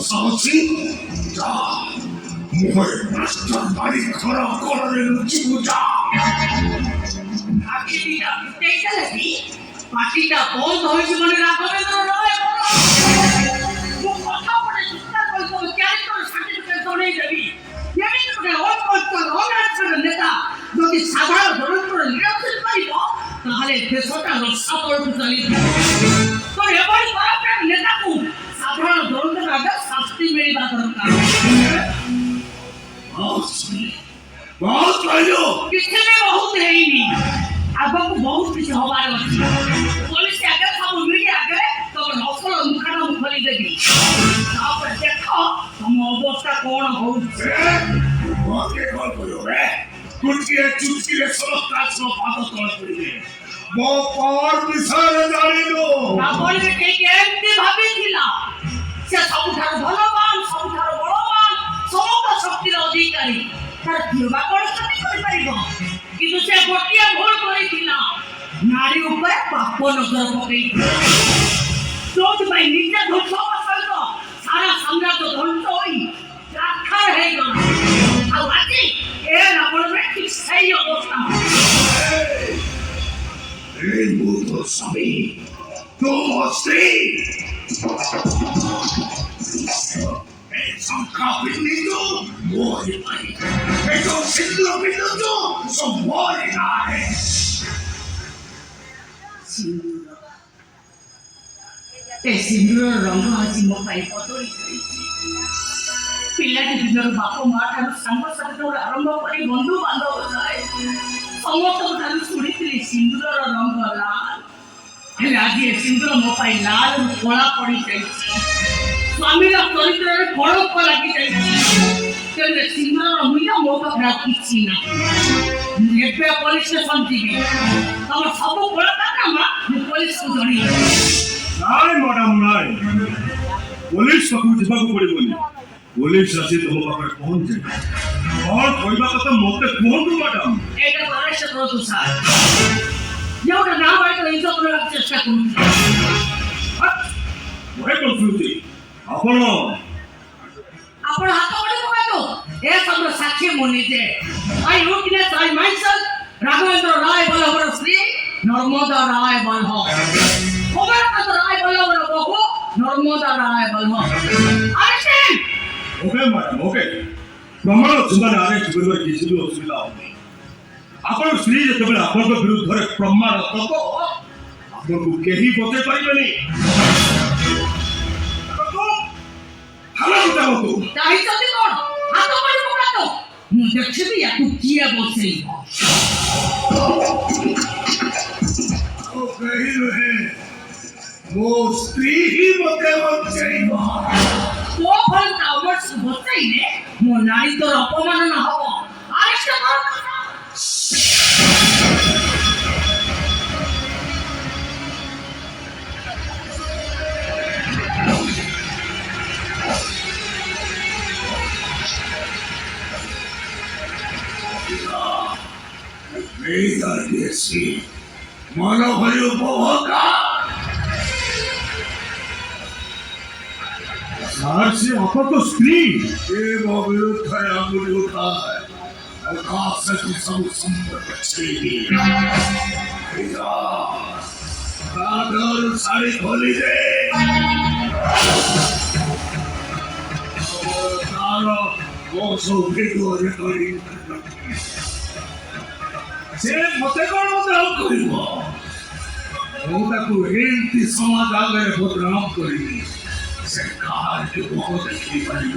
সাহসী যা মোহর মাস্টার বাড়ি খরা করার যা পার্টিটা বন্ধ হয়েছে মানে রাঘবেন্দ্র রায় কথা বলে চিৎকার করতে ক্যারেক্টার সার্টিফিকেট ধরেই যাবি নেতা যদি সাধারণ ধরন করে নিরাপদ পাইব তাহলে দেশটা রক্ষা করতে চালিয়ে তো এবারে কয়েকটা নেতাকে সাধারণ ধরন আগে শাস্তি মেরিবা দরকার बहुत कहलो किसी ने बहुत है ही नहीं अब को बहुत कुछ हमारे अच्छी पुलिस के आगे सब मीडिया आगे तो नौकर मुखड़ा मुखली देगी आप देखो हम अवस्था कौन हो के कॉल करो रे कुटकी चुटकी रे सब काज सब बात कर पड़े वो पार विचार जानी दो ना बोले के केमती भाबी थिला से सबठार भलवान सबठार बड़वान समस्त शक्तिर अधिकारी তার দিবা পরিস্থিতি করে পারিব কিন্তু সে গোটিয়া ভুল করেছিল নারী উপরে পাপ নজর পকাই চোট পাই নিজে ধ্বংস করল সারা সাম্রাজ্য ধ্বংস হই রাখার হয়ে গেল আর আজকে এ না বলবে ঠিক সেই অবস্থা এই মূর্খ স্বামী তো স্ত্রী সংখ্যা বিন্দু মরে নাই এটা সিদ্ধ বিন্দু সব মরে নাই সিন্দুর রঙ আছি ମୋ ପାଇଁ ବଦଳି ଯାଇଛି ପିଲାଟି ଦିନର ବାପ ମା ଠାରୁ ସାଙ୍ଗସାଥି ଠାରୁ ଆରମ୍ଭ କରି ବନ୍ଧୁ ବାନ୍ଧବ ଯାଏ ସମସ୍ତଙ୍କ ଠାରୁ ଶୁଣିଥିଲି ସିନ୍ଦୁରର ରଙ୍ଗ ଲାଲ ହେଲେ ଆଜି ଏ ସିନ୍ଦୁର ମୋ ପାଇଁ ଲାଲରୁ କଳା ପଡ଼ିଯାଇଛି ସ୍ୱାମୀର ଚରିତ୍ରରେ କଳଙ୍କ ଲାଗିଯାଇଛି ତେବେ ସିନ୍ଦୁରର ମୂଲ୍ୟ ମୋ ପାଖରେ ଆଉ କିଛି ନାହିଁ ମୁଁ ଏବେ ପୋଲିସ ଷ୍ଟେସନ ଯିବି ତମ ସବୁ କଳକାରନାମା ମୁଁ ପୋଲିସକୁ ଜଣେଇବି ନାଇଁ ମ୍ୟାଡାମ ନାଇଁ ପୋଲିସ ପାଖକୁ ଯିବାକୁ ପଡିବନି ପୋଲିସ ଆସି ତମ ପାଖରେ ପହଞ୍ଚେ କଣ କହିବା କଥା ମତେ କୁହନ୍ତୁ ମ୍ୟାଡାମ ଏଇଟା ଆରେଷ୍ଟ କରନ୍ତୁ ସାର୍ ଯେଉଁଟା ନା ବାଇକ ଇଜ୍ଜତ ନେବାକୁ ଚେଷ୍ଟା କରୁଛି ମୁଁ କଣ ଶୁଣୁଛି ଆପଣ ଆପଣ ହାତ ବଢ଼ି ପକାନ୍ତୁ ଏ ସବୁର ସାକ୍ଷୀ ମୁଁ ନିଜେ I witness I myself Raghavendra Ray ବଲ୍ଲଭର ସ୍ତ୍ରୀ ନର୍ମଦା ରାୟ ବଲ୍ଲଭ ଖବରକାନ୍ତ ରାୟ ବଲ୍ଲଭର ବୋହୂ Narmada Ray Ballabh arrest okay madam okay ପ୍ରମାଣ ସେମାନେ ଆରେଷ୍ଟ କରିବାରେ କିଛି ବି ଅସୁବିଧା ହଉନି ଆପଣ ସ୍ତ୍ରୀ ଯେତେବେଳେ ଆପଣଙ୍କ ବିରୁଦ୍ଧରେ ପ୍ରମାଣ ଦବ ଆପଣଙ୍କୁ କେହି ବଚାଇ ପାରିବେନି ଚାହିଁଛନ୍ତି କଣ ହାତ ବଢ଼ି ପକାନ୍ତୁ ମୁଁ ଦେଖିବି ୟାକୁ କିଏ ବସେଇବ ମୋ ସ୍ତ୍ରୀ ହିଁ ମତେ ବଞ୍ଚେଇବ ମୋ ଭଳି କାମର୍ସ ବସେଇଲେ ମୋ ନାରୀଙ୍କର ଅପମାନନା ହବ ଆରେଷ୍ଟ କରନ୍ତୁ मनोहरी उपभोगा से आपको स्त्री विरुद्ध अंगुली उठाए आकाश की सब संपत्ति साड़ी खोली दे से मते कौन बदनाम करिब ମୁଁ ତାକୁ ଏମିତି ସମାଜ ଆଗରେ ବଦନାମ କରିବି ସେ କାହାକୁ ମୁହ ଦେଖି ପାରିବ